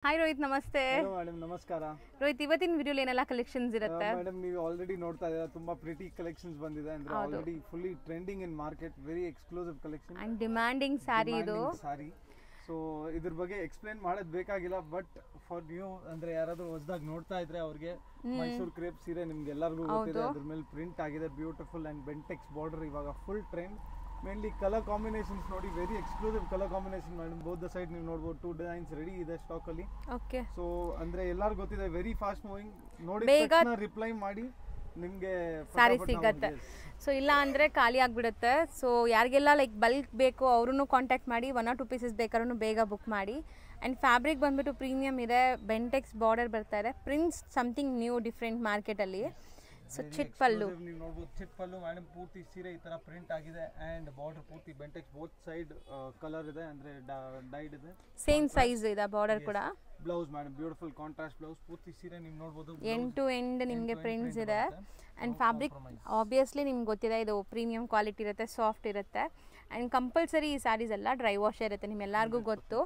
Hi Rohit, ನಮಸ್ತೆ. Hello madam, ನಮಸ್ಕಾರ. ರೋಹಿತ್, ಇವತ್ತಿನ ವಿಡಿಯೋಲಿ ಏನೆಲ್ಲ ಕಲೆಕ್ಷನ್ಸ್ ಇರುತ್ತೆ? ಮೇಡಮ್, ನೀವು ಆಲ್ರೆಡಿ ನೋಡ್ತಾ ಇದ್ದೀರಾ, ತುಂಬಾ ಪ್ರಿಟಿ ಕಲೆಕ್ಷನ್ಸ್ ಬಂದಿದೆ ಅಂದ್ರೆ already fully trending in market, very exclusive collection and demanding sari ಇದು. ಸಾರಿ. ಸೊ ಇದ್ರ ಬಗ್ಗೆ ಎಕ್ಸ್ಪ್ಲೇನ್ ಮಾಡೋದು ಬೇಕಾಗಿಲ್ಲ, ಬಟ್ ಫಾರ್ ನ್ಯೂ ಅಂದ್ರೆ ಯಾರಾದ್ರೂ ಹೊಸದಾಗಿ ನೋಡ್ತಾ ಇದ್ರೆ ಅವ್ರಿಗೆ ಮೈಸೂರು ಕ್ರೇಪ್ ಸೀರೆ ನಿಮ್ಗೆ ಎಲ್ಲರಿಗೂ ಗೊತ್ತಿದೆ. ಅದ್ರ ಮೇಲೆ ಪ್ರಿಂಟ್ ಆಗಿದೆ, ಬ್ಯೂಟಿಫುಲ್ ಅಂಡ್ ಬೆಂಟೆಕ್ಸ್ ಬಾರ್ಡರ್ ಇವಾಗ full trend. Mainly colour combinations ನೋಡಿ, very exclusive colour combination madam. Both the side ನೀವು ನೋಡ್ಬೋದು, 2 ಡಿಸೈನ್ಸ್ ರೆಡಿ ಇದೆ ಸ್ಟಾಕ್ ಅಲ್ಲಿ. ಓಕೆ. ಸೊ ಅಂದ್ರೆ ಎಲ್ಲರಿಗೂ ಗೊತ್ತಿದೆ, ವೆರಿ ಫಾಸ್ಟ್ ಮೂವಿಂಗ್. ನೋಡಿ ರಿಪ್ಲೈ ಮಾಡಿ, ನಿಮ್ಗೆ ಸ್ಯಾರಿ ಸಿಗತ್ತೆ. ಸೊ ಇಲ್ಲ ಅಂದ್ರೆ ಖಾಲಿ ಆಗ್ಬಿಡುತ್ತೆ. ಸೊ ಯಾರಿಗೆಲ್ಲ ಲೈಕ್ ಬಲ್ಕ್ ಬೇಕು ಅವ್ರೂ ಕಾಂಟ್ಯಾಕ್ಟ್ ಮಾಡಿ. 1 or 2 ಪೀಸಸ್ ಬೇಕಾದ್ರೂ ಬೇಗ ಬುಕ್ ಮಾಡಿ. ಆ್ಯಂಡ್ ಫ್ಯಾಬ್ರಿಕ್ ಬಂದ್ಬಿಟ್ಟು ಪ್ರೀಮಿಯಮ್ ಇದೆ, ಬೆಂಟೆಕ್ಸ್ ಬಾರ್ಡರ್ ಬರ್ತಾ ಇದೆ, ಪ್ರಿಂಟ್ಸ್ ಸಮಥಿಂಗ್ ನ್ಯೂ ಡಿಫ್ರೆಂಟ್ ಮಾರ್ಕೆಟಲ್ಲಿ. ಸೊ ಚಿಟ್ ಪಲ್ಲು ನೀವು ನೋಡ್ಬೋದು, ಚಿಟ್ ಪಲ್ಲು ಮೇಡಮ್. ಪೂರ್ತಿ ಸೀರೆ ಈ ತರ ಪ್ರಿಂಟ್ ಆಗಿದೆ ಅಂಡ್ ಬಾರ್ಡರ್ ಪೂರ್ತಿ ಬೆಂಟೆಕ್ಸ್, ಬೋತ್ ಸೈಡ್ ಕಲರ್ ಇದೆ ಅಂದ್ರೆ ಡೈಡ್ ಇದೆ. ಸೇಮ್ ಸೈಜ್ ಇದೆ ಬಾರ್ಡರ್ ಕೂಡ. Blouse madam, beautiful contrast blouse. ಪೂರ್ತಿ ಸೀರೆ ನೀವು ನೋಡ್ಬೋದು, ಎಂಡ್ ಟು ಎಂಡ್ ನಿಮಗೆ ಪ್ರಿಂಟ್ಸ್ ಇದೆ. ಆ್ಯಂಡ್ ಫ್ಯಾಬ್ರಿಕ್ ಆಬ್ವಿಯಸ್ಲಿ ನಿಮ್ಗೆ ಗೊತ್ತಿದೆ, ಇದು ಪ್ರೀಮಿಯಂ ಕ್ವಾಲಿಟಿ ಇರುತ್ತೆ, ಸಾಫ್ಟ್ ಇರುತ್ತೆ. ಆ್ಯಂಡ್ ಕಂಪಲ್ಸರಿ ಈ ಸ್ಯಾರೀಸ್ ಎಲ್ಲ ಡ್ರೈ ವಾಶೇ ಇರುತ್ತೆ, ನಿಮ್ಮೆಲ್ಲರಿಗೂ ಗೊತ್ತು.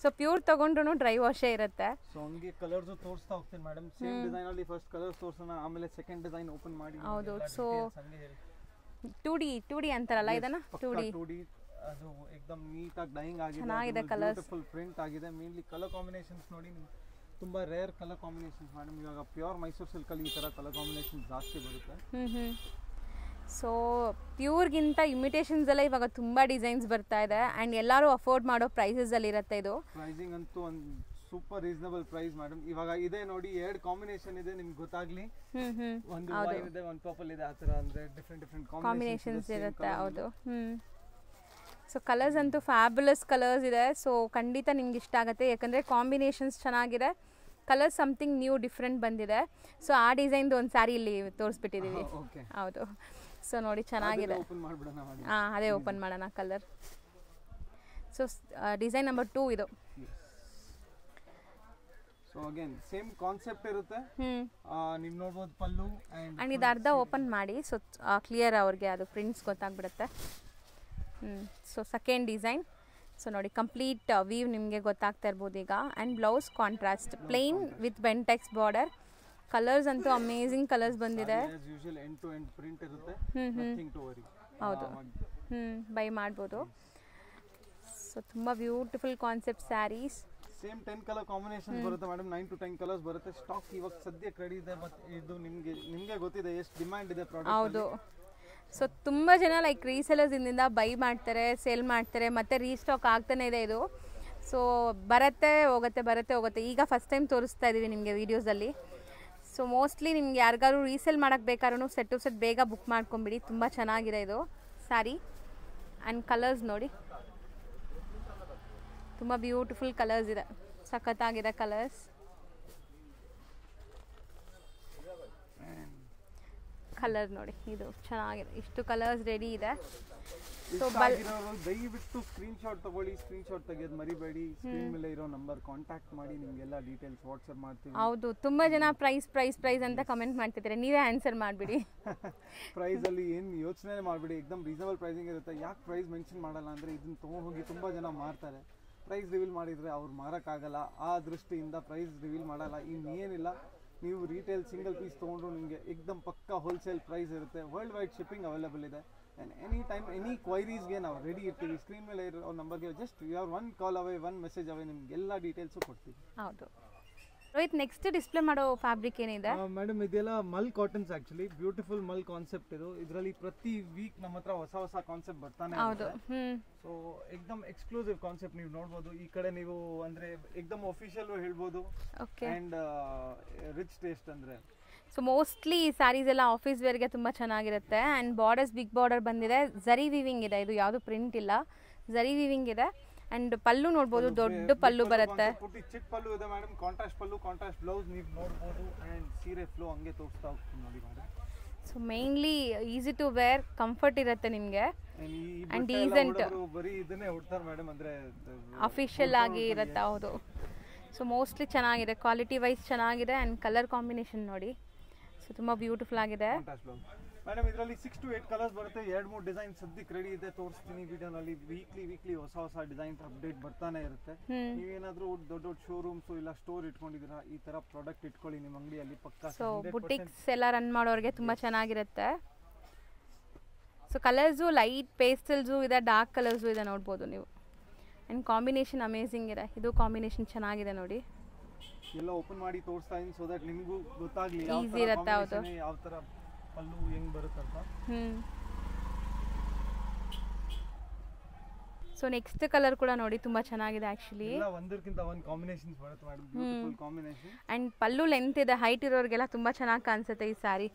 ಸೊ ಪ್ಯೂರ್ ತಗೊಂಡ್ರು ಡ್ರೈ ವಾಶೇ ಇರುತ್ತೆ. ಸೊ ಹಂಗೆ ಕಲರ್ಸ್ ತೋರಿಸ್ತಾ ಹೋಗ್ತೀನಿ ಮೇಡಮ್. ಸೇಮ್ ಡಿಸೈನ್ ಅಲ್ಲಿ ಫಸ್ಟ್ ಕಲರ್ಸ್ ತೋರಿಸೋಣ, ಆಮೇಲೆ ಸೆಕೆಂಡ್ ಡಿಸೈನ್ ಓಪನ್ ಮಾಡಿ. ಹೌದು. ಸೊ 2D ಅಂತಾರಲ್ಲ ಇದನ್ನ, 2D ಅದು ಏಕದಮ್ ನೀಟ್ ಆಗಿ ಡೈಯಿಂಗ್ ಆಗಿದೆ, ಚೆನ್ನಾಗಿದೆ. ಕಲರ್ಸ್ ಫುಲ್ ಪ್ರಿಂಟ್ ಆಗಿದೆ. ಮೇನ್ಲಿ ಕಲರ್ ಕಾಂಬಿನೇಷನ್ಸ್ ನೋಡಿ, ತುಂಬಾ ರೇರ್ ಕಲರ್ ಕಾಂಬಿನೇಷನ್ಸ್ ಮೇಡಮ್. ಇವಾಗ ಪ್ಯೂರ್ ಮೈಸೂರು ಸಿಲ್ಕ್ ಅಲ್ಲಿ ಈ ತರ ಕಲರ್ ಕಾಂಬಿನೇಷನ್ ಜಾಸ್ತಿ ಬರುತ್ತೆ. ಸೊ ಪ್ಯೂರ್ಗಿಂತ ಇಮಿಟೇಷನ್ಸ್ ಎಲ್ಲ ಇವಾಗ ತುಂಬ ಡಿಸೈನ್ಸ್ ಬರ್ತಾ ಇದೆ. ಆ್ಯಂಡ್ ಎಲ್ಲರೂ ಅಫೋರ್ಡ್ ಮಾಡೋ ಪ್ರೈಸಸಲ್ಲಿ ಇರುತ್ತೆ ಇದು. ಪ್ರೈಸಿಂಗ್ ಅಂತೂ ಒಂದು ಸೂಪರ್ ರೀಸನಬಲ್ ಪ್ರೈಸ್ ಮೇಡಮ್. ಇವಾಗ ಇದೆ ನೋಡಿ, 2 ಕಾಂಬಿನೇಷನ್ ಇದೆ, ನಿಮ್ಗೆ ಗೊತ್ತಾಗ್ಲಿ. ಒಂದು ವೈನ್ ಇದೆ, ಒಂದು ಪರ್ಪಲ್ ಇದೆ, ಆ ಥರ ಅಂದರೆ ಡಿಫ್ರೆಂಟ್ ಕಾಂಬಿನೇಷನ್ಸ್ ಇರುತ್ತೆ. ಹೌದು. ಸೊ ಕಲರ್ಸ್ ಅಂತೂ ಫ್ಯಾಬುಲಸ್ ಕಲರ್ಸ್ ಇದೆ. ಸೊ ಖಂಡಿತ ನಿಮ್ಗೆ ಇಷ್ಟ ಆಗುತ್ತೆ, ಯಾಕಂದರೆ ಕಾಂಬಿನೇಷನ್ಸ್ ಚೆನ್ನಾಗಿದೆ, ಕಲರ್ ಸಮಥಿಂಗ್ ನ್ಯೂ ಡಿಫ್ರೆಂಟ್ ಬಂದಿದೆ. ಸೊ ಆ ಡಿಸೈನ್ದು ಒಂದು ಸ್ಯಾರಿ ಇಲ್ಲಿ ತೋರಿಸ್ಬಿಟ್ಟಿದ್ದೀವಿ. ಹೌದು. ಸೊ ನೋಡಿ, ಚೆನ್ನಾಗಿದೆ. ಹಾಂ, ಅದೇ ಓಪನ್ ಮಾಡೋಣ ಕಲರ್. ಸೊ ಡಿಸೈನ್ ನಂಬರ್ 2 ಇದು. ಸೊ ಅಗೇನ್ ಸೇಮ್ ಕಾನ್ಸೆಪ್ಟ್ ಇರುತ್ತೆ. ನೀವು ನೋಡ್ಬೋದು ಪಲ್ಲು ಆ್ಯಂಡ್ ಇದು ಅರ್ಧ ಓಪನ್ ಮಾಡಿ, ಸೊ ಕ್ಲಿಯರ್ ಅವ್ರಿಗೆ ಅದು ಪ್ರಿಂಟ್ಸ್ ಗೊತ್ತಾಗ್ಬಿಡುತ್ತೆ. So second design. ಸೊ ನೋಡಿ, ಕಂಪ್ಲೀಟ್ ವೀವ್ ನಿಮಗೆ ಗೊತ್ತಾಗ್ತಾ ಇರ್ಬೋದು ಈಗ. And blouse contrast plain with Bentex border. Colours ಅಂತೂ ಅಮೇಝಿಂಗ್ ಕಲರ್ಸ್ ಬಂದಿದೆ. ಹೌದು. ಬೈ ಮಾಡ್ಬೋದು. ಸೊ ತುಂಬ beautiful concept saris. Same 10 colour combination ಬರುತ್ತೆ ಮೇಡಮ್. 9 to 10 ಕಲರ್ಸ್ ಬರುತ್ತೆ. ಸ್ಟಾಕ್ ಇವಾಗ ಸದ್ಯಕ್ಕೆ ರೆಡಿ ಇದೆ, ಬಟ್ ಇದು ನಿಮಗೆ ಗೊತ್ತಿದೆ ಎಷ್ಟು ಡಿಮ್ಯಾಂಡ್ ಇದೆ ಪ್ರಾಡಕ್ಟ್. ಹೌದು. ಸೊ ತುಂಬ ಜನ ಲೈಕ್ ರೀಸೆಲರ್ಸ್ ಇಂದ ಬೈ ಮಾಡ್ತಾರೆ, ಸೇಲ್ ಮಾಡ್ತಾರೆ, ಮತ್ತೆ ರೀಸ್ಟಾಕ್ ಆಗ್ತಾನೆ ಇದೆ ಇದು. ಸೊ ಬರುತ್ತೆ ಹೋಗುತ್ತೆ. ಈಗ ಫಸ್ಟ್ ಟೈಮ್ ತೋರಿಸ್ತಾ ಇದ್ದೀವಿ ನಿಮಗೆ ವೀಡಿಯೋಸಲ್ಲಿ. ಸೊ ಮೋಸ್ಟ್ಲಿ ನಿಮ್ಗೆ ಯಾರಿಗಾರು ರೀಸೇಲ್ ಮಾಡೋಕ್ಕೆ ಬೇಕಾದ್ರೂ ಸೆಟ್ ಟು ಸೆಟ್ ಬೇಗ ಬುಕ್ ಮಾಡ್ಕೊಂಬಿಡಿ. ತುಂಬ ಚೆನ್ನಾಗಿದೆ ಇದು ಸ್ಯಾರಿ. ಆ್ಯಂಡ್ ಕಲರ್ಸ್ ನೋಡಿ, ತುಂಬ ಬ್ಯೂಟಿಫುಲ್ ಕಲರ್ಸ್ ಇದೆ, ಸಖತ್ತಾಗಿದೆ ಕಲರ್ಸ್. ಕಲರ್ ನೋಡಿ, ಇದು ಚೆನ್ನಾಗಿದೆ. ಇಷ್ಟು ಕಲರ್ಸ್ ರೆಡಿ ಇದೆ. ಸೊ ದಯವಿಟ್ಟು ಸ್ಕ್ರೀನ್ಶಾಟ್ ತಗೊಳ್ಳಿ. ಸ್ಕ್ರೀನ್ಶಾಟ್ ತೆಗೆಯೋದು ಮರಿಬೇಡಿ. ಸ್ಕ್ರೀನ್ ಮೇಲೆ ಇರೋ ನಂಬರ್ ಕಾಂಟ್ಯಾಕ್ಟ್ ಮಾಡಿ, ನಿಮಗೆಲ್ಲ ಡೀಟೇಲ್ಸ್ ವಾಟ್ಸ್ಆಪ್ ಮಾಡ್ತೀವಿ. ಹೌದು. ತುಂಬ ಜನ ಪ್ರೈಸ್ ಅಂತ ಕಮೆಂಟ್ ಮಾಡ್ತಿದ್ದಾರೆ, ನೀವೇ ಆನ್ಸರ್ ಮಾಡಿಬಿಡಿ. ಪ್ರೈಸ್ ಅಲ್ಲಿ ಏನು ಯೋಚನೆ ಮಾಡಬೇಡಿ, ಏಕದಮ್ ರೀಸನಬಲ್ ಪ್ರೈಸಿಂಗ್ ಇರುತ್ತೆ. ಯಾಕೆ ಪ್ರೈಸ್ ಮೆನ್ಷನ್ ಮಾಡಲ್ಲ ಅಂದರೆ, ಇದನ್ನ ತೊಗೊಂಡು ಹೋಗಿ ತುಂಬ ಜನ ಮಾರ್ತಾರೆ. ಪ್ರೈಸ್ ರಿವೀಲ್ ಮಾಡಿದರೆ ಅವ್ರು ಮಾರೋಕ್ಕಾಗಲ್ಲ, ಆ ದೃಷ್ಟಿಯಿಂದ ಪ್ರೈಸ್ ರಿವೀಲ್ ಮಾಡಲ್ಲ. ಇನ್ನೇನಿಲ್ಲ, ನೀವು ರಿಟೇಲ್ ಸಿಂಗಲ್ ಪೀಸ್ ತೊಗೊಂಡ್ರು ನಿಮಗೆ ಏಕದಮ್ ಪಕ್ಕಾ ಹೋಲ್ಸೇಲ್ ಪ್ರೈಸ್ ಇರುತ್ತೆ. ವರ್ಲ್ಡ್ ವೈಡ್ ಶಿಪ್ಪಿಂಗ್ ಅವೈಲೇಬಲ್ ಇದೆ. ಆ್ಯಂಡ್ ಎನಿ ಟೈಮ್ ಎನಿ ಕ್ವೈರೀಸ್ಗೆ ನಾವು ರೆಡಿ ಇರ್ತೀವಿ. ಸ್ಕ್ರೀನ್ ಮೇಲೆ ಇರೋ ನಂಬರ್ಗೆ just you are 1 call away, 1 message away, ನಿಮ್ಗೆಲ್ಲ ಡೀಟೇಲ್ಸು ಕೊಡ್ತೀವಿ. ಹೌದು. ರೋಹಿತ್, ನೆಕ್ಸ್ಟ್ ಡಿಸ್ಪ್ಲೇ ಮಾಡೋ ಫ್ಯಾಬ್ರಿಕ್ ಏನಿದೆ ಮೇಡಮ್? ಇದೆಲ್ಲ mul cottons. Actually beautiful mul concept ಇದು. ಇದರಲ್ಲಿ ಪ್ರತಿ ವೀಕ್ ನಮ್ಮ ಹತ್ರ ಹೊಸ ಕಾನ್ಸೆಪ್ಟ್ ಬರ್ತಾನೆ. ಹೌದು. ಸೊ ಏಕದಮ್ ಎಕ್ಸ್ಕ್ಲೂಸಿವ್ ಕಾನ್ಸೆಪ್ಟ್ ನೀವು ನೋಡ್ಬೋದು. ಈ ಕಡೆ ನೀವು ಅಂದ್ರೆ ಏಕದಮ್ ಅಫಿಷಿಯಲ್ ಹೇಳ್ಬೋದು. ಅಂಡ್ ರಿಚ್ ಟೇಸ್ಟ್ ಅಂದ್ರೆ. ಸೊ ಮೋಸ್ಟ್ಲಿ ಈ ಸ್ಯಾರೀಸ್ ಎಲ್ಲ ಆಫೀಸ್ ವೇರ್ಗೆ ತುಂಬ ಚೆನ್ನಾಗಿರುತ್ತೆ. ಆ್ಯಂಡ್ ಬಾರ್ಡರ್ಸ್ ಬಿಗ್ ಬಾರ್ಡರ್ ಬಂದಿದೆ, ಝರಿ ವೀವಿಂಗ್ ಇದೆ, ಇದು ಯಾವುದು ಪ್ರಿಂಟ್ ಇಲ್ಲ, ಝರಿ ವೀವಿಂಗ್ ಇದೆ. ಅಂಡ್ ಪಲ್ಲು ನೋಡ್ಬೋದು, ದೊಡ್ಡ ಪಲ್ಲು ಬರುತ್ತೆ. ಚಿಕ್ಕ ಪಲ್ಲು ಇದೆ madam, contrast pallu, contrast blouse ನೀವು ನೋಡ್ಬೋದು. ಅಂಡ್ ಸೀರೆ ಫ್ಲೋ ಹಂಗೆ ತೋರಿಸ್ತಾ ಹೋಗ್ತೀನಿ ನೋಡಿ madam. So mainly easy to wear, comfort ಇರುತ್ತೆ ನಿಮಗೆ. ಅಂಡ್ ಡೀಸೆಂಟ್, ಬರೀ ಇದನ್ನೇ ಉಡ್ತಾರೆ ಮೇಡಮ್, ಅಂದ್ರೆ ಅಫಿಷಿಯಲ್ ಆಗಿ ಇರುತ್ತೆ. ಹೌದು. ಸೊ ಮೋಸ್ಟ್ಲಿ ಚೆನ್ನಾಗಿದೆ, ಕ್ವಾಲಿಟಿ ವೈಸ್ ಚೆನ್ನಾಗಿದೆ. ಆ್ಯಂಡ್ ಕಲರ್ ಕಾಂಬಿನೇಷನ್ ನೋಡಿ, ಸೊ ತುಂಬ ಬ್ಯೂಟಿಫುಲ್ ಆಗಿದೆ. ಮೇಡಮ್ ಇದರಲ್ಲಿ 6 to 8 ಕಲರ್ಸ್ ಬರುತ್ತೆ. 2-3 ಡಿಸೈನ್ ಸದ್ಯಕ್ಕೆ ರೆಡಿ ಇದೆ, ತೋರಿಸ್ತೀನಿ ವಿಡಿಯೋನಲ್ಲಿ. ವೀಕ್ಲಿ ಹೊಸ ಡಿಸೈನ್ಸ್ ಅಪ್ಡೇಟ್ ಬರ್ತಾನೆ ಇರುತ್ತೆ. ನೀವೇನಾದ್ರೂ ದೊಡ್ಡ ಶೋರೂಮ್ಸ್ ಇಲ್ಲ ಸ್ಟೋರ್ ಇಟ್ಕೊಂಡಿದ್ದೀರಾ, ಈ ತರ ಪ್ರಾಡಕ್ಟ್ ಇಟ್ಕೊಳ್ಳಿ ನಿಮ್ಮ ಅಂಗಡಿಯಲ್ಲಿ ಪಕ್ಕಾ. ಸೊ ಬುಟಿಕ್ಸ್ ಎಲ್ಲ ರನ್ ಮಾಡೋರಿಗೆ ತುಂಬ ಚೆನ್ನಾಗಿರುತ್ತೆ. ಸೊ ಕಲರ್ಸು ಲೈಟ್ ಪೇಸ್ಟಲ್ಸು ಇದೆ, ಡಾರ್ಕ್ ಕಲರ್ಸು ಇದೆ, ನೋಡ್ಬೋದು ನೀವು. ಆ್ಯಂಡ್ ಕಾಂಬಿನೇಷನ್ ಅಮೇಝಿಂಗ್ ಇದೆ. ಇದು ಕಾಂಬಿನೇಷನ್ ಚೆನ್ನಾಗಿದೆ ನೋಡಿ. ಎಲ್ಲ ಓಪನ್ ಮಾಡಿ ತೋರಿಸ್ತಾ ಇದೀನಿ ಸೊ ದಟ್ ನಿಮಗೂ ಗೊತ್ತಾಗ್ಲಿ ಈಸಿ ಇರುತ್ತೆ. ಹೌದು, ಯಾವ ತರ ಪಲ್ಲು ಹೆಂಗ್ ಬರುತ್ತೆ ಅಂತ. ಸೊ ನೆಕ್ಸ್ಟ್ ಕಲರ್ ಕೂಡ ನೋಡಿ ತುಂಬ ಚೆನ್ನಾಗಿದೆ ಆ್ಯಕ್ಚುಲಿ. ಎಲ್ಲ ಒಂದಕ್ಕಿಂತ ಒಂದು ಕಾಂಬಿನೇಷನ್ಸ್ ಬರುತ್ತೆ madam, beautiful combination. And pallu length ಇದೆ, ಹೈಟ್ ಇರೋರಿಗೆಲ್ಲ ತುಂಬ ಚೆನ್ನಾಗಿ ಕಾಣಿಸುತ್ತೆ ಈ ಸ್ಯಾರಿ.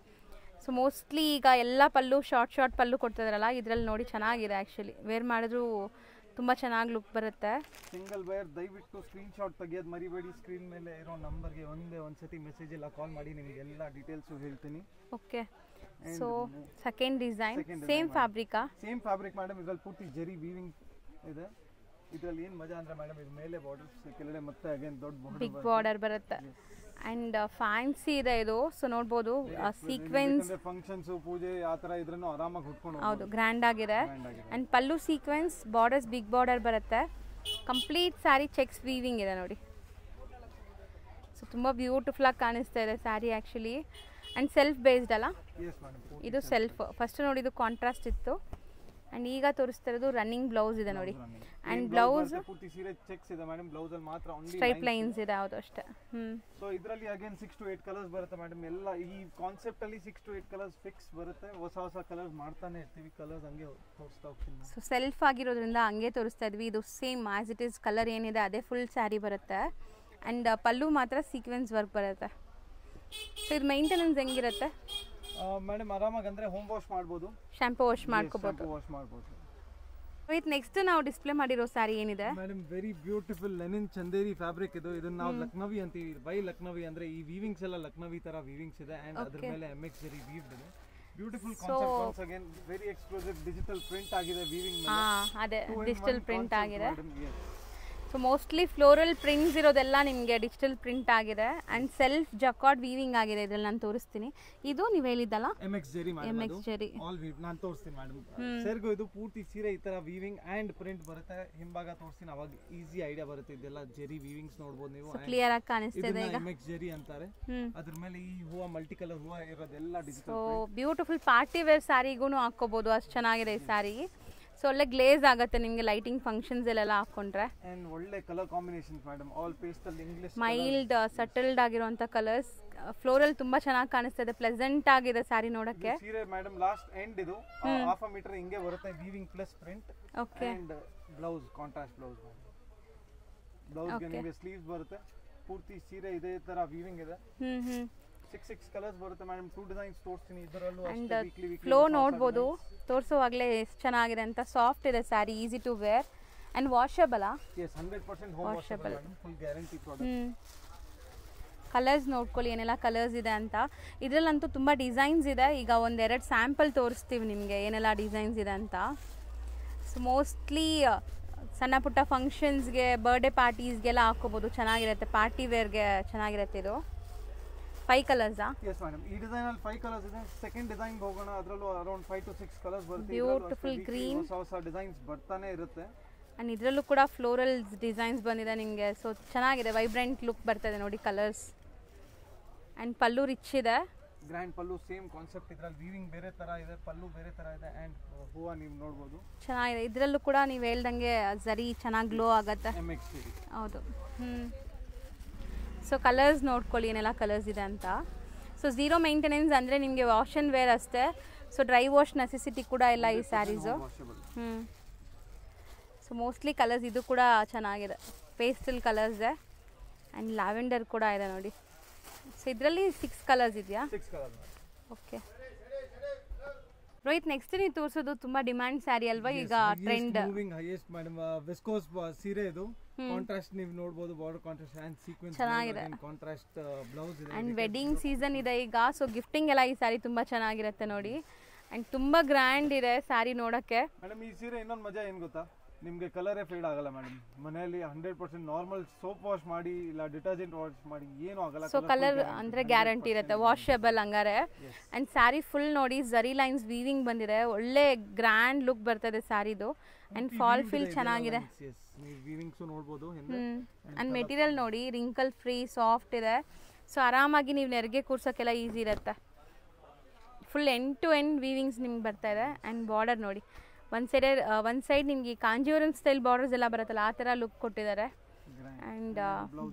ಸೊ ಮೋಸ್ಟ್ಲಿ ಈಗ ಎಲ್ಲ ಪಲ್ಲು ಶಾರ್ಟ್ ಪಲ್ಲು ಕೊಡ್ತಿದಾರಲ್ಲ, ಇದರಲ್ಲಿ ನೋಡಿ ಚೆನ್ನಾಗಿದೆ ಆ್ಯಕ್ಚುಲಿ. ವೇರ್ ಮಾಡಿದ್ರು ತುಂಬ ಚೆನ್ನಾಗಿ ಲುಕ್ ಬರುತ್ತೆ. ಸಿಂಗಲ್ ವೈರ್ ದಯವಿಟ್ಟು ಸ್ಕ್ರೀನ್ ಶಾಟ್ ತೆಗಿಯೋದು ಮರಿಬೇಡಿ. ಸ್ಕ್ರೀನ್ ಮೇಲೆ ಇರೋ ನಂಬರ್ಗೆ ಒಂದ್ಸತಿ ಮೆಸೇಜ್ ಎಲ್ಲ ಕಾಲ್ ಮಾಡಿ, ನಿಮಗೆ ಎಲ್ಲ ಡೀಟೇಲ್ಸು ಹೇಳ್ತೀನಿ. Okay. So second design same ಫ್ಯಾಬ್ರಿಕಾ? Same fabric madam. ಇದರಲ್ಲಿ ಪೂರ್ತಿ ಜರಿ ವೀವಿಂಗ್ ಇದೆ. ಇದರಲ್ಲಿ ಏನು ಮಜಾ ಅಂದರೆ ಮೇಡಮ್, ಇದು ಮೇಲೆ ಬಾರ್ಡರ್ಸ್, ಕೆಳಗಡೆ ಮತ್ತೆ ಅಗೇನ್ ದೊಡ್ಡ ಬಿಗ್ ಬಾರ್ಡರ್ ಬರುತ್ತೆ. ಆ್ಯಂಡ್ ಫ್ಯಾನ್ಸಿ ಇದೆ ಇದು. ಸೊ ನೋಡ್ಬೋದು ಸೀಕ್ವೆನ್ಸ್, ಫಂಕ್ಷನ್ಸ್, ಪೂಜೆ ಆ ಥರ ಇದ್ರೂ ಆರಾಮಾಗಿ ಹುಡ್ಕೊಂಡು. ಹೌದು, ಗ್ರ್ಯಾಂಡ್ ಆಗಿದೆ. And pallu sequins, borders big border ಬರುತ್ತೆ. ಕಂಪ್ಲೀಟ್ ಸ್ಯಾರಿ ಚೆಕ್ಸ್ ವೀವಿಂಗ್ ಇದೆ ನೋಡಿ. ಸೊ ತುಂಬ ಬ್ಯೂಟಿಫುಲ್ಲಾಗಿ ಕಾಣಿಸ್ತಾ ಇದೆ sari actually. And self based ಅಲ್ಲ ಇದು? ಸೆಲ್ಫ್. ಫಸ್ಟ್ ನೋಡಿ ಇದು ಕಾಂಟ್ರಾಸ್ಟ್ ಇತ್ತು, ಆ್ಯಂಡ್ ಈಗ ತೋರಿಸ್ತಾ ಇರೋದು ರನ್ನಿಂಗ್ ಬ್ಲೌಸ್ ಇದೆ ನೋಡಿ. ಆ್ಯಂಡ್ ಬ್ಲೌಸ್ ಪೂರ್ತಿ ಸೀರೆ ಚೆಕ್ಸ್ ಇದೆ ಮೇಡಮ್. ಬ್ಲೌಸ್ ಅಲ್ಲಿ ಮಾತ್ರ ಓನ್ಲಿ ಸ್ಟ್ರೈಪ್ ಲೈನ್ಸ್ ಇದೆ. ಹೌದು, ಅಷ್ಟೇ. ಸೊ ಇದರಲ್ಲಿ ಅಗೇನ್ 6 to 8 ಕಲರ್ಸ್ ಬರುತ್ತೆ ಮೇಡಮ್. ಎಲ್ಲ ಈ ಕಾನ್ಸೆಪ್ಟ್ ಅಲ್ಲಿ 6 to 8 ಕಲರ್ಸ್ ಫಿಕ್ಸ್ ಬರುತ್ತೆ. ಹೊಸ ಕಲರ್ಸ್ ಮಾಡ್ತಾನೆ ಇರ್ತೀವಿ. ಕಲರ್ಸ್ ಹಂಗೆ ತೋರಿಸ್ತಾ ಹೋಗ್ತೀನಿ. ಸೊ ಸೆಲ್ಫ್ ಆಗಿರೋದ್ರಿಂದ ಹಂಗೆ ತೋರಿಸ್ತಾ ಇದ್ವಿ. ಇದು same as it is colour ಏನಿದೆ ಅದೇ ಫುಲ್ ಸ್ಯಾರಿ ಬರುತ್ತೆ. ಆ್ಯಂಡ್ ಪಲ್ಲು ಮಾತ್ರ ಸೀಕ್ವೆನ್ಸ್ ವರ್ಕ್ ಬರುತ್ತೆ. ಸೊ ಇದು ಮೈಂಟೆನೆನ್ಸ್ ಹೆಂಗಿರುತ್ತೆ ಮೇಡಮ್? ಆರಾಮಾಗಿ ಅಂದರೆ ಹೋಮ್ ವಾಶ್ ಮಾಡ್ಬೋದು, ಶಾಂಪೂ ವಾಶ್ ಮಾಡ್ಕೋಬೋದು. ವಿತ್ ನೆಕ್ಸ್ಟ್ ನಾವು ಡಿಸ್ಪ್ಲೇ ಮಾಡಿರೋ ಸ್ಯಾರಿ ಏನಿದೆ madam? Very beautiful Lenin Chanderi fabric ಇದು. ಇದನ್ನ ನಾವು ಲಕ್ನವಿ ಅಂತೀವಿ. ವೈ ಲಕ್ನವಿ ಅಂದ್ರೆ ಈ ವೀವಿಂಗ್ಸ್ ಎಲ್ಲ ಲಕ್ನವಿ ತರ ವೀವಿಂಗ್ಸ್ ಇದೆ. ಅಂಡ್ ಅದ್ರ ಮೇಲೆ MX ಜರಿ ವೀವ್ಡ್ ಇದೆ. Beautiful concept. Once again very exclusive digital print ಆಗಿದೆ ವೀವಿಂಗ್ ಮೇಲೆ. ಅದೇ ಡಿಜಿಟಲ್ ಪ್ರಿಂಟ್ ಆಗಿದೆ. ಸೊ ಮೋಸ್ಟ್ಲಿ ಫ್ಲೋರಲ್ ಪ್ರಿಂಟ್ಸ್ ಇರೋದೆಲ್ಲ ನಿಮಗೆ ಡಿಜಿಟಲ್ ಪ್ರಿಂಟ್ ಆಗಿದೆ. ಆ್ಯಂಡ್ ಸೆಲ್ಫ್ ಜಕಾರ್ಡ್ ವೀವಿಂಗ್ ಆಗಿದೆ. ಇದ್ರಲ್ಲಿ ನಾನು ತೋರಿಸ್ತೀನಿ. ಇದು ನೀವು ಹೇಳಿದ್ದಲ್ಲ MX ಜರಿ ಮೇಡಮ್. MX ಜರಿ ಆಲ್ ವೀವ್ ನಾನು ತೋರಿಸ್ತೀನಿ ಮೇಡಮ್. ಸರ್ಗು ಇದು ಪೂರ್ತಿ ಸೀರೆ ಈ ತರ ವೀವಿಂಗ್ ಆ್ಯಂಡ್ ಪ್ರಿಂಟ್ ಬರುತ್ತೆ. ಹಿಂಭಾಗ ತೋರಿಸ್ತೀನಿ, ಅವಾಗ ಈಸಿ ಐಡಿಯಾ ಬರುತ್ತೆ. ಇದೆಲ್ಲ ಜರಿ ವೀವಿಂಗ್ಸ್ ನೋಡ್ಬೋದು ನೀವು. ಕ್ಲಿಯರ್ ಆಗಿ ಕಾಣಿಸ್ತಿದೆ. ಈಗ MX ಜರಿ ಅಂತಾರೆ. ಅದ್ರ ಮೇಲೆ ಈ ಹೂವ, ಮಲ್ಟಿ ಕಲರ್ ಹೂವ ಇರೋದೆಲ್ಲ digital. So beautiful party wear ಸ್ಯಾರಿಗೂ ಹಾಕೋಬಹುದು. ಅಷ್ಟು ಚೆನ್ನಾಗಿದೆ ಈ ಸ್ಯಾರಿ. ಸೊ ಒಳ್ಳೆ ಗ್ಲೇಸ್ ಆಗುತ್ತೆ ನಿಮಗೆ ಲೈಟಿಂಗ್ ಫಂಕ್ಷನ್ಸ್ ಎಲ್ಲ ಹಾಕೊಂಡ್ರೆ. ಅಂಡ್ ಒಳ್ಳೆ colour combinations madam. All pastel English mild ಸಟಲ್ಡ್ ಆಗಿರುವಂತ ಕಲರ್ಸ್. ಫ್ಲೋರಲ್ ತುಂಬಾ ಚೆನ್ನಾಗಿ ಕಾಣಿಸ್ತಾ ಇದೆ. ಪ್ಲೆಸೆಂಟ್ ಆಗಿದೆ ಸ್ಯಾರಿ ನೋಡಕ್ಕೆ. ಸೀರೆ ಮೇಡಮ್ ಲಾಸ್ಟ್ ಎಂಡ್ ಇದು 1/2 ಮೀಟರ್ ಹಿಂಗೆ ಬರುತ್ತೆ. Weaving plus print. Okay. And blouse contrast blouse. Blouse ಗೆ ನಿಮಗೆ ಸ್ಲೀವ್ಸ್ ಬರುತ್ತೆ. ಪೂರ್ತಿ ಸೀರೆ ಇದೇ ತರ ವೀವಿಂಗ್ ಇದೆ. 6 ಕಲರ್ಸ್ ಬರುತ್ತೆ ಮೇಡಮ್. 2 ಡಿಸೈನ್ಸ್ ತೋರಿಸ್ತೀನಿ. ಇದರಲ್ಲೂ ಅಷ್ಟೇ ವೀಕ್ಲಿ ಫ್ಲೋ ನೋಡ್ಬೋದು. ತೋರಿಸುವಾಗಲೇ ಎಷ್ಟು ಚೆನ್ನಾಗಿದೆ ಅಂತ. ಸಾಫ್ಟ್ ಇದೆ sari, easy to wear and washable. Yes 100% home washable madam. Full guarantee product. Colours ನೋಡ್ಕೊಳ್ಳಿ ಏನೆಲ್ಲ ಕಲರ್ಸ್ ಇದೆ ಅಂತ. ಇದರಲ್ಲಂತೂ ತುಂಬ ಡಿಸೈನ್ಸ್ ಇದೆ. ಈಗ ಒಂದೆರಡು ಸ್ಯಾಂಪಲ್ ತೋರಿಸ್ತೀವಿ ನಿಮಗೆ ಏನೆಲ್ಲ ಡಿಸೈನ್ಸ್ ಇದೆ ಅಂತ. ಸೊ ಮೋಸ್ಟ್ಲಿ ಸಣ್ಣ ಪುಟ್ಟ ಫಂಕ್ಷನ್ಸ್ಗೆ, ಬರ್ಡೇ ಪಾರ್ಟೀಸ್ಗೆಲ್ಲ ಹಾಕೋಬೋದು. ಚೆನ್ನಾಗಿರುತ್ತೆ, ಪಾರ್ಟಿ ವೇರ್ಗೆ ಚೆನ್ನಾಗಿರುತ್ತೆ. ಇದು 5 ಕಲರ್ಸಾ? Yes madam. ಈ ಡಿಸೈನ್ ಅಲ್ಲಿ 5 ಕಲರ್ಸ್ ಇದೆ. ಸೆಕೆಂಡ್ ಡಿಸೈನ್ ಹೋಗೋಣ. ಅದರಲ್ಲೂ ಅರೌಂಡ್ 5 to 6 ಕಲರ್ಸ್ ಬರುತ್ತೆ. Beautiful green. ಹೊಸ ಡಿಸೈನ್ಸ್ ಬರ್ತಾನೆ ಇರುತ್ತೆ. ಆ್ಯಂಡ್ ಇದರಲ್ಲೂ ಕೂಡ ಫ್ಲೋರಲ್ ಡಿಸೈನ್ಸ್ ಬಂದಿದೆ ನಿಮಗೆ. ಸೊ ಚೆನ್ನಾಗಿದೆ, ವೈಬ್ರೆಂಟ್ ಲುಕ್ ಬರ್ತದೆ ನೋಡಿ ಕಲರ್ಸ್. ಆ್ಯಂಡ್ ಪಲ್ಲು ರಿಚ್ ಇದೆ. ಗ್ರ್ಯಾಂಡ್ ಪಲ್ಲು. Same concept. ಇದರಲ್ಲಿ ವೀವಿಂಗ್ ಬೇರೆ ತರ ಇದೆ, ಪಲ್ಲು ಬೇರೆ ತರ ಇದೆ. ಆ್ಯಂಡ್ ಹೂವ ನೀವು ನೋಡ್ಬೋದು ಚೆನ್ನಾಗಿದೆ. ಇದರಲ್ಲೂ ಕೂಡ ನೀವು ಹೇಳ್ದಂಗೆ ಜರಿ ಚೆನ್ನಾಗಿ ಗ್ಲೋ ಆಗುತ್ತೆ. MX ಜರಿ. ಹೌದು. ಸೊ ಕಲರ್ಸ್ ನೋಡ್ಕೊಳ್ಳಿ ಏನೆಲ್ಲ ಕಲರ್ಸ್ ಇದೆ ಅಂತ. ಸೊ ಝೀರೋ ಮೇಂಟೆನೆನ್ಸ್ ಅಂದರೆ ನಿಮಗೆ ವಾಶ್ ಆ್ಯಂಡ್ ವೇರ್ ಅಷ್ಟೇ. ಸೊ ಡ್ರೈ ವಾಶ್ ನೆಸೆಸಿಟಿ ಕೂಡ ಇಲ್ಲ ಈ ಸ್ಯಾರೀಸು. ಸೊ ಮೋಸ್ಟ್ಲಿ ಕಲರ್ಸ್ ಇದು ಕೂಡ ಚೆನ್ನಾಗಿದೆ. ಪೇಸ್ಟಲ್ ಕಲರ್ಸ್ ಇದೆ. ಆ್ಯಂಡ್ ಲ್ಯಾವೆಂಡರ್ ಕೂಡ ಇದೆ ನೋಡಿ. ಸೊ ಇದರಲ್ಲಿ 6 ಕಲರ್ಸ್ ಇದೆಯಾ? 6 ಕಲರ್ಸ್. ಓಕೆ. ರೋಹಿತ್, ನೆಕ್ಸ್ಟ್ ನೀವು ತೋರಿಸೋದು ತುಂಬಾ ಡಿಮ್ಯಾಂಡ್ ಸ್ಯಾರಿ ಅಲ್ವಾ ಈಗ ಟ್ರೆಂಡ್? Highest madam. ವಿಸ್ಕೋಸ್ ಸೀರೆ ಇದು. ಕಾಂಟ್ರಾಸ್ಟ್ ನೀವು ನೋಡಬಹುದು. ಬಾರ್ಡರ್ ಕಾಂಟ್ರಾಸ್ಟ್ ಅಂಡ್ ಸೀಕ್ವೆನ್ಸ್ ಚೆನ್ನಾಗಿದೆ. ಕಾಂಟ್ರಾಸ್ಟ್ ಬ್ಲೌಸ್ ಇದೆ. ಅಂಡ್ ವೆಡ್ಡಿಂಗ್ ಸೀಸನ್ ಇದೆ ಈಗ. ಸೊ ಗಿಫ್ಟಿಂಗ್ ಎಲ್ಲ ಈ ಸ್ಯಾರಿ ತುಂಬಾ ಚೆನ್ನಾಗಿರುತ್ತೆ ನೋಡಿ. ಅಂಡ್ ತುಂಬಾ ಗ್ರ್ಯಾಂಡ್ ಇದೆ ಸ್ಯಾರಿ ನೋಡಕ್ಕೆ. ಮೇಡಮ್ ಈ ಸೀರೆ ಇನ್ನೊಂದು ಮಜಾ ಏನು ಗೊತ್ತಾ? ನಿಮಗೆ ಕಲರೇ ಫೇಡ್ ಆಗಲ್ಲ ಮೇಡಮ್. ಮನೆಯಲ್ಲಿ 100% ನಾರ್ಮಲ್ ಸೋಪ್ ವಾಶ್ ಮಾಡಿ ಇಲ್ಲ ಡಿಟರ್ಜೆಂಟ್ ವಾಶ್ ಮಾಡಿ ಏನೂ ಆಗಲ್ಲ. ಸೊ ಕಲರ್ ಅಂದರೆ ಗ್ಯಾರಂಟಿ ಇರುತ್ತೆ, ವಾಷಬಲ್ ಹಂಗಾರೆ. ಆ್ಯಂಡ್ ಸ್ಯಾರಿ ಫುಲ್ ನೋಡಿ ಝರಿ ಲೈನ್ಸ್ ವೀವಿಂಗ್ ಬಂದಿದೆ, ಒಳ್ಳೆ ಗ್ರ್ಯಾಂಡ್ ಲುಕ್ ಬರ್ತದೆ ಸ್ಯಾರಿದು. ಆ್ಯಂಡ್ ಫಾಲ್ ಫೀಲ್ ಚೆನ್ನಾಗಿದೆ. ಆ್ಯಂಡ್ ಮೆಟೀರಿಯಲ್ ನೋಡಿ ರಿಂಕಲ್ ಫ್ರೀ ಸಾಫ್ಟ್ ಇದೆ. ಸೊ ಆರಾಮಾಗಿ ನೀವು ನೆರಿಗೆ ಕೂರ್ಸೋಕ್ಕೆಲ್ಲ ಈಸಿ ಇರುತ್ತೆ. Full end to end weavings ನಿಮ್ಗೆ ಬರ್ತಾ ಇದೆ. ಆ್ಯಂಡ್ ಬಾರ್ಡರ್ ನೋಡಿ ಒಂದು ಸೈಡ್ ನಿಮಗೆ ಕಾಂಜೀವರಂ ಸ್ಟೈಲ್ ಬಾರ್ಡರ್ಸ್ ಎಲ್ಲ ಬರುತ್ತಲ್ಲ ಆ ಥರ ಲುಕ್ ಕೊಟ್ಟಿದ್ದಾರೆ. ಆ್ಯಂಡ್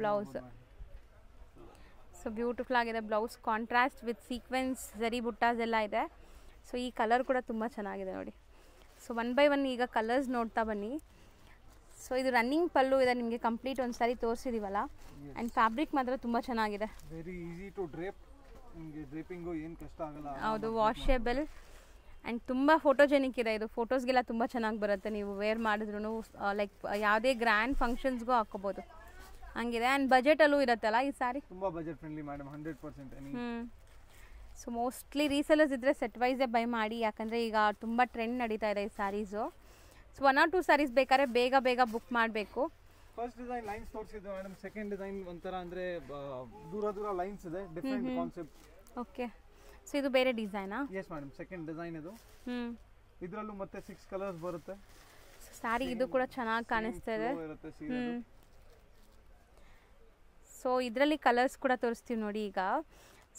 ಬ್ಲೌಸ್ ಸೊ ಬ್ಯೂಟಿಫುಲ್ ಆಗಿದೆ. ಬ್ಲೌಸ್ ಕಾಂಟ್ರಾಸ್ಟ್ ವಿತ್ ಸೀಕ್ವೆನ್ಸ್ ಝರಿ ಬುಟ್ಟಾಸ್ ಎಲ್ಲ ಇದೆ. ಸೊ ಈ ಕಲರ್ ಕೂಡ ತುಂಬ ಚೆನ್ನಾಗಿದೆ ನೋಡಿ. ಸೊ 1 by 1 ಈಗ ಕಲರ್ಸ್ ನೋಡ್ತಾ ಬನ್ನಿ. ಸೊ ಇದು ರನ್ನಿಂಗ್ ಪಲ್ಲು ಇದೆ ನಿಮಗೆ, ಕಂಪ್ಲೀಟ್ ಒಂದು ಸಾರಿ ತೋರಿಸಿದೀವಲ್ಲ. ಆ್ಯಂಡ್ ಫ್ಯಾಬ್ರಿಕ್ ಮಾತ್ರ ತುಂಬ ಚೆನ್ನಾಗಿದೆ. ವೆರಿ ಈಸಿ ಟು ಡ್ರೇಪ್, ನಿಮಗೆ ಡ್ರೇಪಿಂಗು ಏನು ಕಷ್ಟ ಆಗಲ್ಲ. ಹೌದು, ವಾಷೇಬಲ್ ಆ್ಯಂಡ್ ತುಂಬ ಫೋಟೋಜೆನಿಕ್ ಇದೆ ಇದು. ಫೋಟೋಸ್ಗೆಲ್ಲ ತುಂಬ ಚೆನ್ನಾಗಿ ಬರುತ್ತೆ, ನೀವು ವೇರ್ ಮಾಡಿದ್ರು ಲೈಕ್ ಯಾವುದೇ ಗ್ರ್ಯಾಂಡ್ ಫಂಕ್ಷನ್ಸ್ಗೂ ಹಾಕೋಬೋದು ಹಂಗಿದೆ. ಆ್ಯಂಡ್ ಬಜೆಟಲ್ಲೂ ಇರುತ್ತಲ್ಲ ಈ ಸಾರಿ, ತುಂಬ budget friendly madam, 100%. So mostly resellers ಇದ್ದರೆ ಸೆಟ್ ವೈಸೇ ಬೈ ಮಾಡಿ, ಯಾಕಂದರೆ ಈಗ ತುಂಬ ಟ್ರೆಂಡ್ ನಡೀತಾ ಇದೆ ಈ ಸ್ಯಾರೀಸು. ಸೊ 1 or 2 ಸ್ಯಾರೀಸ್ ಬೇಕಾದ್ರೆ ಬೇಗ ಬುಕ್ ಮಾಡಬೇಕು. ಫಸ್ಟ್ ಡಿಸೈನ್ ಲೈನ್ಸ್ ತೋರಿಸಿದ್ದು ಮೇಡಮ್, ಸೆಕೆಂಡ್ ಡಿಸೈನ್ ಒಂಥರ ಅಂದರೆ ದೂರ ಲೈನ್ಸ್ ಇದೆ, ಡಿಫ್ರೆಂಟ್ ಕಾನ್ಸೆಪ್ಟ್. ಓಕೆ, ಸೊ ಇದು ಬೇರೆ ಡಿಸೈನಾ? ಎಸ್ ಮೇಡಮ್, ಸೆಕೆಂಡ್ ಡಿಸೈನ್ ಇದು. ಇದರಲ್ಲೂ ಮತ್ತೆ 6 ಕಲರ್ಸ್ ಬರುತ್ತೆ. ಸ್ಯಾರಿ ಇದು ಕೂಡ ಚೆನ್ನಾಗಿ ಕಾಣಿಸ್ತಾ ಇದೆ. ಸೊ ಇದರಲ್ಲಿ ಕಲರ್ಸ್ ಕೂಡ ತೋರಿಸ್ತೀವಿ ನೋಡಿ ಈಗ.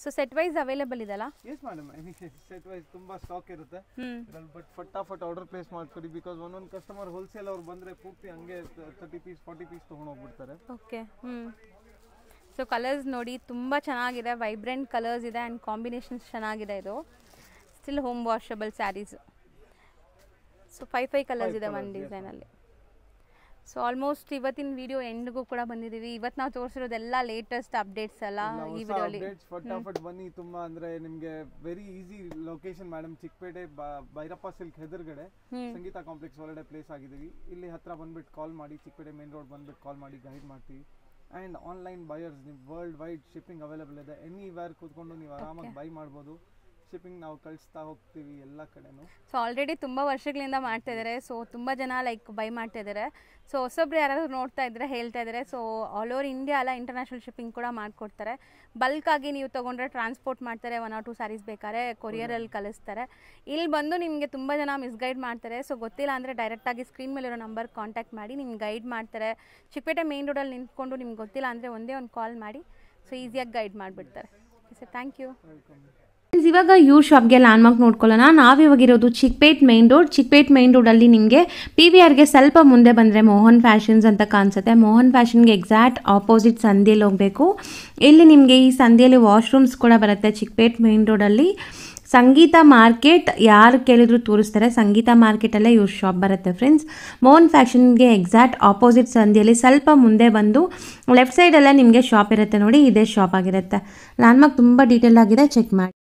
ಸೊ ಸೆಟ್ ವೈಸ್ ಅವೈಲೇಬಲ್ ಇದೆಲ್ಲ? ಎಸ್ ಮೇಡಮ್, ಸೆಟ್ ವೈಸ್ ತುಂಬ ಸ್ಟಾಕ್ ಇರುತ್ತೆ. ಬಟ್ ಫಟಾಫಟ್ ಆರ್ಡರ್ ಪ್ಲೇಸ್ ಮಾಡ್ಕೊಡಿ, ಬಿಕಾಸ್ ಒಂದೊಂದು ಕಸ್ಟಮರ್ ಹೋಲ್ಸೇಲ್ ಅವ್ರು ಬಂದರೆ ಪೂರ್ತಿ ಹಂಗೆ 30 ಪೀಸ್ 40 ಪೀಸ್ ತೊಗೊಂಡು ಹೋಗ್ಬಿಡ್ತಾರೆ. ಓಕೆ. ಸೊ ಕಲರ್ಸ್ ನೋಡಿ ತುಂಬ ಚೆನ್ನಾಗಿದೆ, ವೈಬ್ರೆಂಟ್ ಕಲರ್ಸ್ ಇದೆ ಆ್ಯಂಡ್ ಕಾಂಬಿನೇಷನ್ಸ್ ಚೆನ್ನಾಗಿದೆ. ಇದು still home washable saris. So 5 colours ಇದೆ ಒಂದು ಡಿಸೈನಲ್ಲಿ. ಸೊ ಆಲ್ಮೋಸ್ಟ್ ಇವತ್ತಿನ ವಿಡಿಯೋ ಎಂಡ್ಗೂ ಕೂಡ ಬಂದಿದ್ದೀವಿ. ಇವತ್ತು ನಾವು ತೋರಿಸಿರೋದೆಲ್ಲ ಲೇಟೆಸ್ಟ್ ಅಪ್ಡೇಟ್ಸ್ ಅಲ್ಲ ಈ ವಿಡಿಯೋಲಿ. ಫಟಾಫಟ್ ಬನ್ನಿ. ತುಂಬ ಅಂದರೆ ನಿಮಗೆ very easy location madam, Chikkapete Bhairappa silk ಎದುರುಗಡೆ ಸಂಗೀತ ಕಾಂಪ್ಲೆಕ್ಸ್ ಒಳಗಡೆ ಪ್ಲೇಸ್ ಆಗಿದ್ದೀವಿ. ಇಲ್ಲಿ ಹತ್ರ ಬಂದ್ಬಿಟ್ಟು ಕಾಲ್ ಮಾಡಿ, ಚಿಕ್ಕಪೇಟೆ ಮೇನ್ ರೋಡ್ ಬಂದ್ಬಿಟ್ಟು ಕಾಲ್ ಮಾಡಿ, ಗೈಡ್ ಮಾಡ್ತೀವಿ. ಆ್ಯಂಡ್ ಆನ್ಲೈನ್ ಬಯರ್ಸ್ ನೀವು ವರ್ಲ್ಡ್ ವೈಡ್ ಶಿಪ್ಪಿಂಗ್ ಅವೈಲೇಬಲ್ ಇದೆ. ಎನಿವೇರ್ ಕೂತ್ಕೊಂಡು ನೀವು ಆರಾಮಾಗಿ ಬೈ ಮಾಡ್ಬೋದು. ಶಿಪ್ಪಿಂಗ್ ನಾವು ಕಳಿಸ್ತಾ ಹೋಗ್ತೀವಿ ಎಲ್ಲ ಕಡೆನೂ. ಸೊ ಆಲ್ರೆಡಿ ತುಂಬ ವರ್ಷಗಳಿಂದ ಮಾಡ್ತಾ ಇದ್ದಾರೆ. ಸೊ ತುಂಬ ಜನ ಲೈಕ್ ಬೈ ಮಾಡ್ತಾ ಇದ್ದಾರೆ. ಸೊ ಹೊಸೊಬ್ರು ಯಾರಾದರೂ ನೋಡ್ತಾ ಇದ್ದರೆ ಹೇಳ್ತಾ ಇದ್ದಾರೆ. ಸೊ ಆಲ್ ಓವರ್ ಇಂಡಿಯಾ ಅಲ್ಲ, ಇಂಟರ್ನ್ಯಾಷನಲ್ ಶಿಪ್ಪಿಂಗ್ ಕೂಡ ಮಾಡಿಕೊಡ್ತಾರೆ. ಬಲ್ಕಾಗಿ ನೀವು ತೊಗೊಂಡ್ರೆ ಟ್ರಾನ್ಸ್ಪೋರ್ಟ್ ಮಾಡ್ತಾರೆ. 1 or 2 ಸ್ಯಾರೀಸ್ ಬೇಕಾದ್ರೆ ಕೊರಿಯರಲ್ಲಿ ಕಳಿಸ್ತಾರೆ. ಇಲ್ಲಿ ಬಂದು ನಿಮಗೆ ತುಂಬ ಜನ ಮಿಸ್ಗೈಡ್ ಮಾಡ್ತಾರೆ. ಸೊ ಗೊತ್ತಿಲ್ಲ ಅಂದರೆ ಡೈರೆಕ್ಟಾಗಿ ಸ್ಕ್ರೀನ್ ಮೇಲಿರೋ ನಂಬರ್ ಕಾಂಟ್ಯಾಕ್ಟ್ ಮಾಡಿ, ನಿಮ್ಗೆ ಗೈಡ್ ಮಾಡ್ತಾರೆ. ಚಿಕ್ಕಪೇಟೆ ಮೇನ್ ರೋಡಲ್ಲಿ ನಿಂತ್ಕೊಂಡು ನಿಮ್ಗೆ ಗೊತ್ತಿಲ್ಲ ಅಂದರೆ ಒಂದೇ ಒಂದು ಕಾಲ್ ಮಾಡಿ, ಸೊ ಈಸಿಯಾಗಿ ಗೈಡ್ ಮಾಡಿಬಿಡ್ತಾರೆ. Sir thank you. ಇವಾಗ ಇವ್ರ ಶಾಪ್ಗೆ ಲ್ಯಾಂಡ್ಮಾರ್ಕ್ ನೋಡ್ಕೊಳ್ಳೋಣ. ನಾವಿವಾಗಿರೋದು Chickpet main road. Chickpet main ರೋಡಲ್ಲಿ ನಿಮಗೆ PVRಗೆ ಸ್ವಲ್ಪ ಮುಂದೆ ಬಂದರೆ ಮೋಹನ್ ಫ್ಯಾಷನ್ಸ್ ಅಂತ ಕಾಣಿಸುತ್ತೆ. ಮೋಹನ್ ಫ್ಯಾಷನ್ಗೆ ಎಕ್ಸಾಕ್ಟ್ ಆಪೋಸಿಟ್ ಸಂಧಿಯಲ್ಲಿ ಹೋಗಬೇಕು. ಇಲ್ಲಿ ನಿಮಗೆ ಈ ಸಂಧಿಯಲ್ಲಿ ವಾಶ್ರೂಮ್ಸ್ ಕೂಡ ಬರುತ್ತೆ. ಚಿಕ್ಕಪೇಟ್ ಮೈನ್ ರೋಡಲ್ಲಿ ಸಂಗೀತ ಮಾರ್ಕೆಟ್ ಯಾರು ಕೇಳಿದ್ರು ತೋರಿಸ್ತಾರೆ. ಸಂಗೀತ ಮಾರ್ಕೆಟಲ್ಲೇ ಇವ್ರ ಶಾಪ್ ಬರುತ್ತೆ ಫ್ರೆಂಡ್ಸ್. ಮೋಹನ್ ಫ್ಯಾಷನ್ಗೆ ಎಕ್ಸಾಕ್ಟ್ ಆಪೋಸಿಟ್ ಸಂಧಿಯಲ್ಲಿ ಸ್ವಲ್ಪ ಮುಂದೆ ಬಂದು ಲೆಫ್ಟ್ ಸೈಡಲ್ಲೇ ನಿಮಗೆ ಶಾಪ್ ಇರುತ್ತೆ ನೋಡಿ, ಇದೇ ಶಾಪ್ ಆಗಿರುತ್ತೆ. ಲ್ಯಾಂಡ್ಮಾರ್ಕ್ ತುಂಬ ಡೀಟೇಲ್ ಆಗಿದೆ, ಚೆಕ್ ಮಾಡಿ.